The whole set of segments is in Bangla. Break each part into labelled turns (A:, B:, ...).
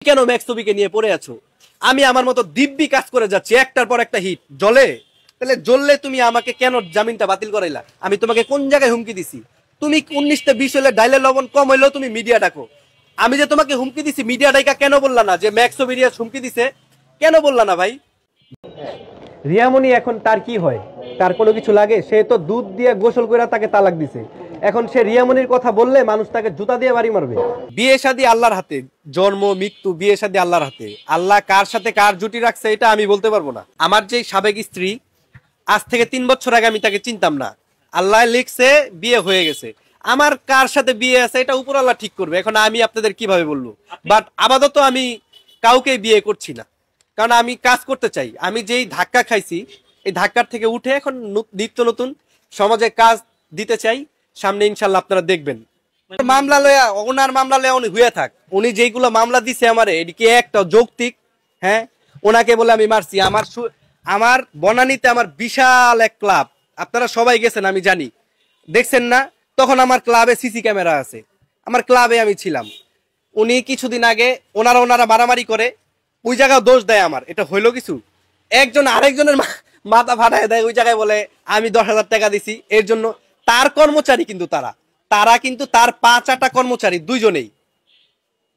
A: কেন ম্যাক্স ছবিকে নিয়ে পড়ে আছো? আমি আমার মতো দিব্যি কাজ করে যাচ্ছি, একটার পর একটা হিট জ্বলে। তাহলে জ্বললে তুমি আমাকে কেন জামিনটা বাতিল করাইলা? আমি তোমাকে কোন জায়গায় হুমকি দিছি? তুমি 19-20 হলে ডাইলে লবণ কম হইলেও তুমি মিডিয়া ডাকো। আমি যে তোমাকে হুমকি দিছি মিডিয়া ডাইকা কেন বললা না যে ম্যাক্স ছবি নিয়ে হুমকি দিছে? কেন বললা না ভাই?
B: রিয়ামণি এখন তার কি হয়? তার কোনো কিছু লাগে? সে তো দুধ দিয়ে গোসল করে তাকে তালাক দিছে। এখন সে রিয়ামণির কথা বললে মানুষ তাকে জুতা দিয়ে বাড়ি মারবে।
A: বিয়ে শাদী আল্লাহর হাতে, জন্ম মৃত্যু বিয়ে শাদী আল্লাহর হাতে। আল্লাহ কার সাথে কার জুটি রাখছে এটা আমি বলতে পারবো না। আমার যে সাবেক স্ত্রী, আজ থেকে 3 বছর আগে আমি তাকে চিনতাম না, আল্লাহ লিখছে বিয়ে হয়ে গেছে। আমার কার সাথে বিয়ে আছে এটা উপর আল্লাহ ঠিক করবে। এখন আমি আপনাদের কিভাবে বলবো? বাট আপাতত আমি কাউকে বিয়ে করছি না, কারণ আমি কাজ করতে চাই। আমি যেই ধাক্কা খাইছি এই ধাক্কার থেকে উঠে এখন নিত্য নতুন সমাজে কাজ দিতে চাই। সামনে ইনশাল্লাহ আপনারা দেখবেন। মামলা লয়া, ওনার মামলা লয়া উনি হইয়া থাক। উনি যেইগুলো মামলা দিছে আমারে, এদিকে একটা যৌক্তিক? হ্যাঁ, ওনাকে বলে আমি মারছি। আমার বনানীতে আমার বিশাল এক ক্লাব, আপনারা সবাই গেছেন আমি জানি, দেখছেন না? তখন আমার ক্লাবে সিসি ক্যামেরা আছে, আমার ক্লাবে আমি ছিলাম। উনি কিছুদিন আগে ওনারা মারামারি করে, ওই জায়গায় দোষ দেয় আমার। এটা হইলো কিছু? একজন আরেকজনের মাথা ফাটায় দেয় ওই জায়গায়, বলে আমি 10,000 টাকা দিছি এর জন্য। তার কর্মচারী কিন্তু তারা কিন্তু তার 5-8টা কর্মচারী দুইজনেই।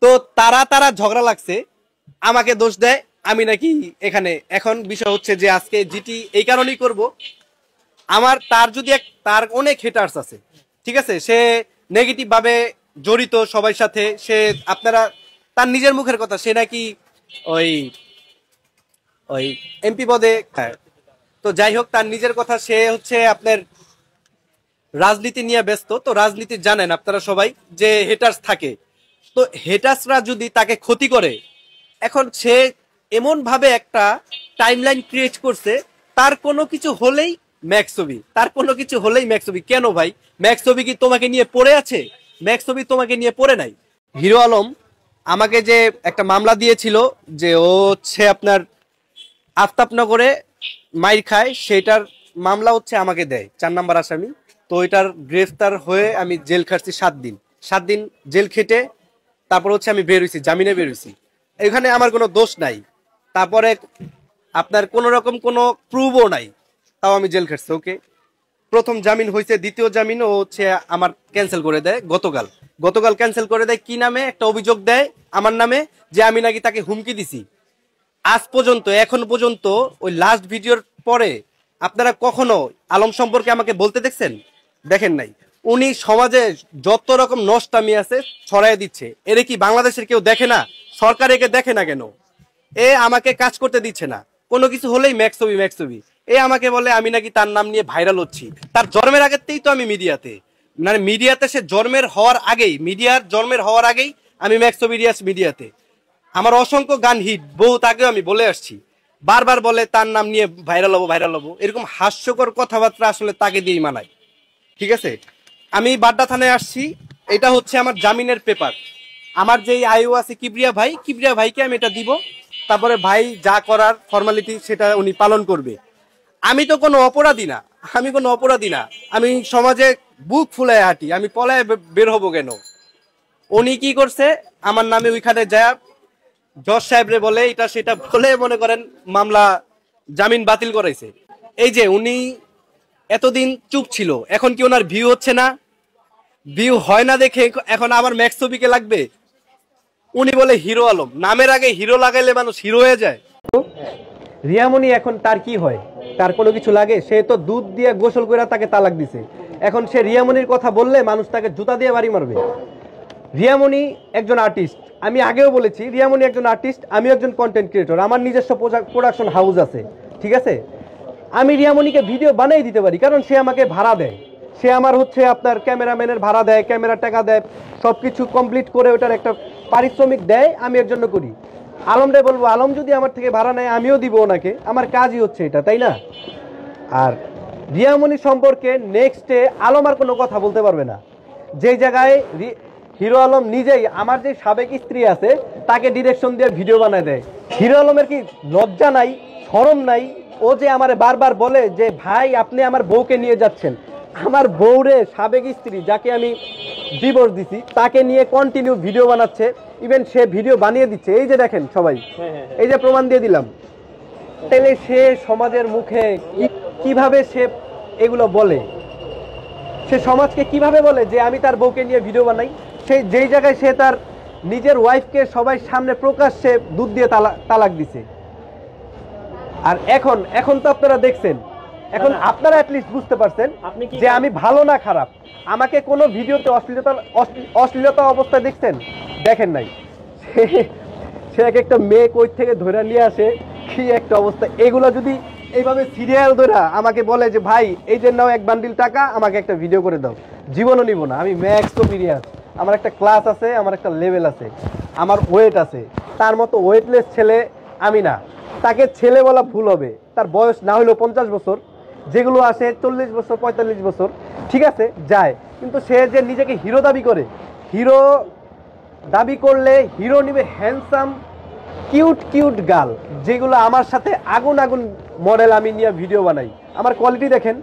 A: তো তারা ঝগড়া লাগছে, আমাকে দোষ দেয় আমি নাকি এখানে। এখন বিষয় হচ্ছে যে আজকে জিটি এই কারণেই করব, তার অনেক হেটার্স আছে, ঠিক আছে? সে নেগেটিভ ভাবে জড়িত সবার সাথে। সে আপনারা তার নিজের মুখের কথা, সে নাকি ওই এমপি পদে। তো যাই হোক, তার নিজের কথা, সে হচ্ছে আপনার রাজনীতি নিয়ে ব্যস্ত। তো রাজনীতি জানেন আপনারা সবাই যে হেটার্স থাকে। তো হেটার্সরা যদি তাকে ক্ষতি করে, এখন সে এমন ভাবে একটা টাইমলাইন ক্রিয়েট করছে, তার কোনো কিছু হলেই ম্যাক্স ছবি, তার কোনো কিছু হলেই ম্যাক্স ছবি। কেন ভাই? ম্যাক্স ছবি কি তোমাকে নিয়ে পড়ে আছে? ম্যাক্স ছবি তোমাকে নিয়ে পড়ে নাই। হিরো আলম আমাকে যে একটা মামলা দিয়েছিল যে ও হচ্ছে আপনার আফতাবনগরে মাইর খায়, সেটার মামলা হচ্ছে আমাকে দেয় 4 নম্বর আসামি। তো এটার গ্রেফতার হয়ে আমি জেল খাটছি 7 দিন জেল খেটে তারপর হচ্ছে আমি বের হইছি, জামিনে বের হইছি। এখানে আমার কোনো দোষ নাই, তারপরে আপনার কোন রকম কোনো প্রুভও নাই, তাও আমি জেল খাটছি। ওকে, প্রথম জামিন হয়েছে, দ্বিতীয় জামিন ও হচ্ছে আমার ক্যান্সেল করে দেয় গতকাল ক্যান্সেল করে দেয়। কি নামে? একটা অভিযোগ দেয় আমার নামে যে আমি নাকি তাকে হুমকি দিছি। আজ পর্যন্ত, এখন পর্যন্ত ওই লাস্ট ভিডিওর পরে আপনারা কখনো আলম সম্পর্কে আমাকে বলতে দেখছেন? দেখেন নাই। উনি সমাজে যত রকম নষ্টামি আছে ছড়াই দিচ্ছে। এর কি বাংলাদেশের কেউ দেখে না? সরকার একে দেখে না কেন? এ আমাকে কাজ করতে দিচ্ছে না, কোনো কিছু হলেই ম্যাক্স ছবি। এ আমাকে বলে আমি নাকি তার নাম নিয়ে ভাইরাল হচ্ছি। তার জন্মের আগেতেই তো আমি মিডিয়াতে, মানে মিডিয়াতে সে জন্মের হওয়ার আগেই আমি ম্যাক্স ছবি মিডিয়াতে। আমার অসংখ্য গান হিট, বহুত আগেও আমি বলে আসছি। বারবার বলে তার নাম নিয়ে ভাইরাল হবো, এরকম হাস্যকর কথাবার্তা আসলে তাকে দিয়েই মানায়। ঠিক আছে, আমি বাড্ডা থানায় আসছি। এটা হচ্ছে আমার জামিনের পেপার। আমার যেই আইও আছে কিবরিয়া ভাইকে আমি এটা দিব। তারপরে ভাই যা করার ফর্মালিটি সেটা উনি পালন করবে। আমি তো কোনো অপরাধী না, আমি সমাজে বুক ফুলায় হাঁটি, আমি পলায় বের হবো কেন? উনি কি করছে আমার নামে ওইখানে যায় জজ সাহেবরে বলে এটা সেটা বলে মনে করেন মামলা জামিন বাতিল করাইছে। এই যে উনি এতদিন চুপ ছিল, এখন কি ওনার ভিউ হচ্ছে না? ভিউ হয় না দেখে এখন আবার ম্যাক্স ছবিকে লাগবে। উনি বলে হিরো আলম, নামের আগে হিরো লাগাইলে মানুষ হিরো হয়ে যায়।
B: রিয়ামণি এখন তার কি হয়? তার কোনো কিছু লাগে? সে তো দুধ দিয়ে গোসল করে তাকে তালাক দিছে। এখন সে রিয়ামণির কথা বললে মানুষ তাকে জুতা দিয়ে বাড়ি মারবে। রিয়ামণি একজন আর্টিস্ট, আমি আগেও বলেছি রিয়ামণি একজন আর্টিস্ট, আমি একজন কন্টেন্ট ক্রিয়েটর, আমার নিজস্ব প্রোডাকশন হাউস আছে, ঠিক আছে? আমি রিয়ামণিকে ভিডিও বানাই দিতে পারি, কারণ সে আমাকে ভাড়া দেয়। সে আমার হচ্ছে আপনার ক্যামেরাম্যানের ভাড়া দেয়, ক্যামেরার টাকা দেয়, সব কিছু কমপ্লিট করে ওটার একটা পারিশ্রমিক দেয়, আমি এর জন্য করি। আলমরে বলবো, আলম যদি আমার থেকে ভাড়া নেয় আমিও দিব ওনাকে, আমার কাজই হচ্ছে এটা, তাই না? আর রিয়ামণি সম্পর্কে নেক্সটে আলম আর কোনো কথা বলতে পারবে না। যেই জায়গায় হিরো আলম নিজেই আমার যে সাবেক স্ত্রী আছে তাকে ডিরেকশন দিয়ে ভিডিও বানায় দেয়। হিরো আলমের কি লজ্জা নাই, শরম নাই? ও যে আমারে বারবার বলে যে ভাই আপনি আমার বউকে নিয়ে যাচ্ছেন, আমার বউরে সাবেক স্ত্রী যাকে আমি ডিভোর্স দিছি তাকে নিয়ে কন্টিনিউ ভিডিও বানাচ্ছে। ইভেন সে ভিডিও বানিয়ে দিচ্ছে, এই যে দেখেন সবাই, এই যে প্রমাণ দিয়ে দিলাম। তাহলে সে সমাজের মুখে কিভাবে সে এগুলো বলে, সে সমাজকে কিভাবে বলে যে আমি তার বউকে নিয়ে ভিডিও বানাই? সেই যেই জায়গায় সে তার নিজের ওয়াইফকে সবাই সামনে প্রকাশ্যে দুধ দিয়ে তালাক দিছে। আর এখন তো আপনারা দেখছেন, এখন আপনারা অ্যাটলিস্ট বুঝতে পারছেন যে আমি ভালো না খারাপ। আমাকে কোনো ভিডিওতে অশ্লীলতা অবস্থায় দেখছেন? দেখেন নাই। সে এক একটা মেয়ে কই থেকে ধরে নিয়ে আসে, কি একটা অবস্থা। এগুলো যদি এইভাবে সিরিয়াল ধরে আমাকে বলে যে ভাই এই যে নাও 1 বান্ডিল টাকা, আমাকে একটা ভিডিও করে দাও, জীবনও নিব না। আমি ম্যাক্স এক্সপেরিয়েন্স, আমার একটা ক্লাস আছে, আমার একটা লেভেল আছে, আমার ওয়েট আছে। তার মতো ওয়েটলেস ছেলে আমি না। তাকে ছেলে বলা ভুল হবে, তার বয়স না হলেও 50 বছর, যেগুলো আসে 40 বছর 45 বছর, ঠিক আছে যায়। কিন্তু সে যে নিজেকে হিরো দাবি করে, হিরো দাবি করলে হিরো নিবে হ্যান্ডসাম কিউট কিউট গার্ল, যেগুলো আমার সাথে আগুন আগুন মডেল আমি নিয়ে ভিডিও বানাই। আমার কোয়ালিটি দেখেন।